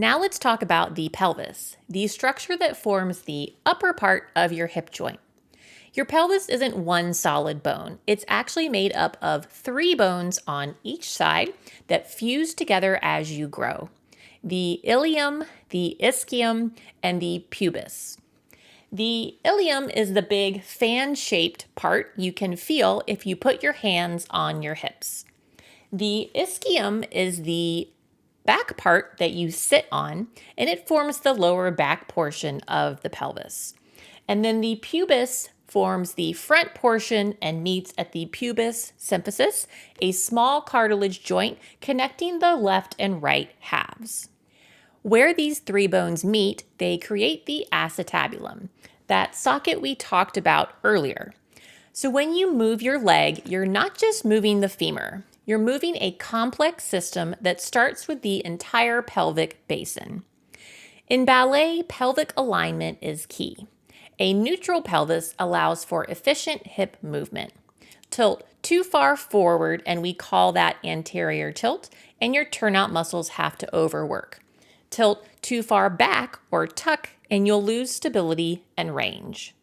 Now let's talk about the pelvis, the structure that forms the upper part of your hip joint. Your pelvis isn't one solid bone. It's actually made up of 3 bones on each side that fuse together as you grow: the ilium, the ischium, and the pubis. The ilium is the big fan-shaped part you can feel if you put your hands on your hips. The ischium is the back part that you sit on, and it forms the lower back portion of the pelvis. And then the pubis forms the front portion and meets at the pubis symphysis, a small cartilage joint connecting the left and right halves. Where these 3 bones meet, they create the acetabulum, that socket we talked about earlier. So when you move your leg, you're not just moving the femur. You're moving a complex system that starts with the entire pelvic basin. In ballet, pelvic alignment is key. A neutral pelvis allows for efficient hip movement. Tilt too far forward, and we call that anterior tilt, and your turnout muscles have to overwork. Tilt too far back or tuck, and you'll lose stability and range.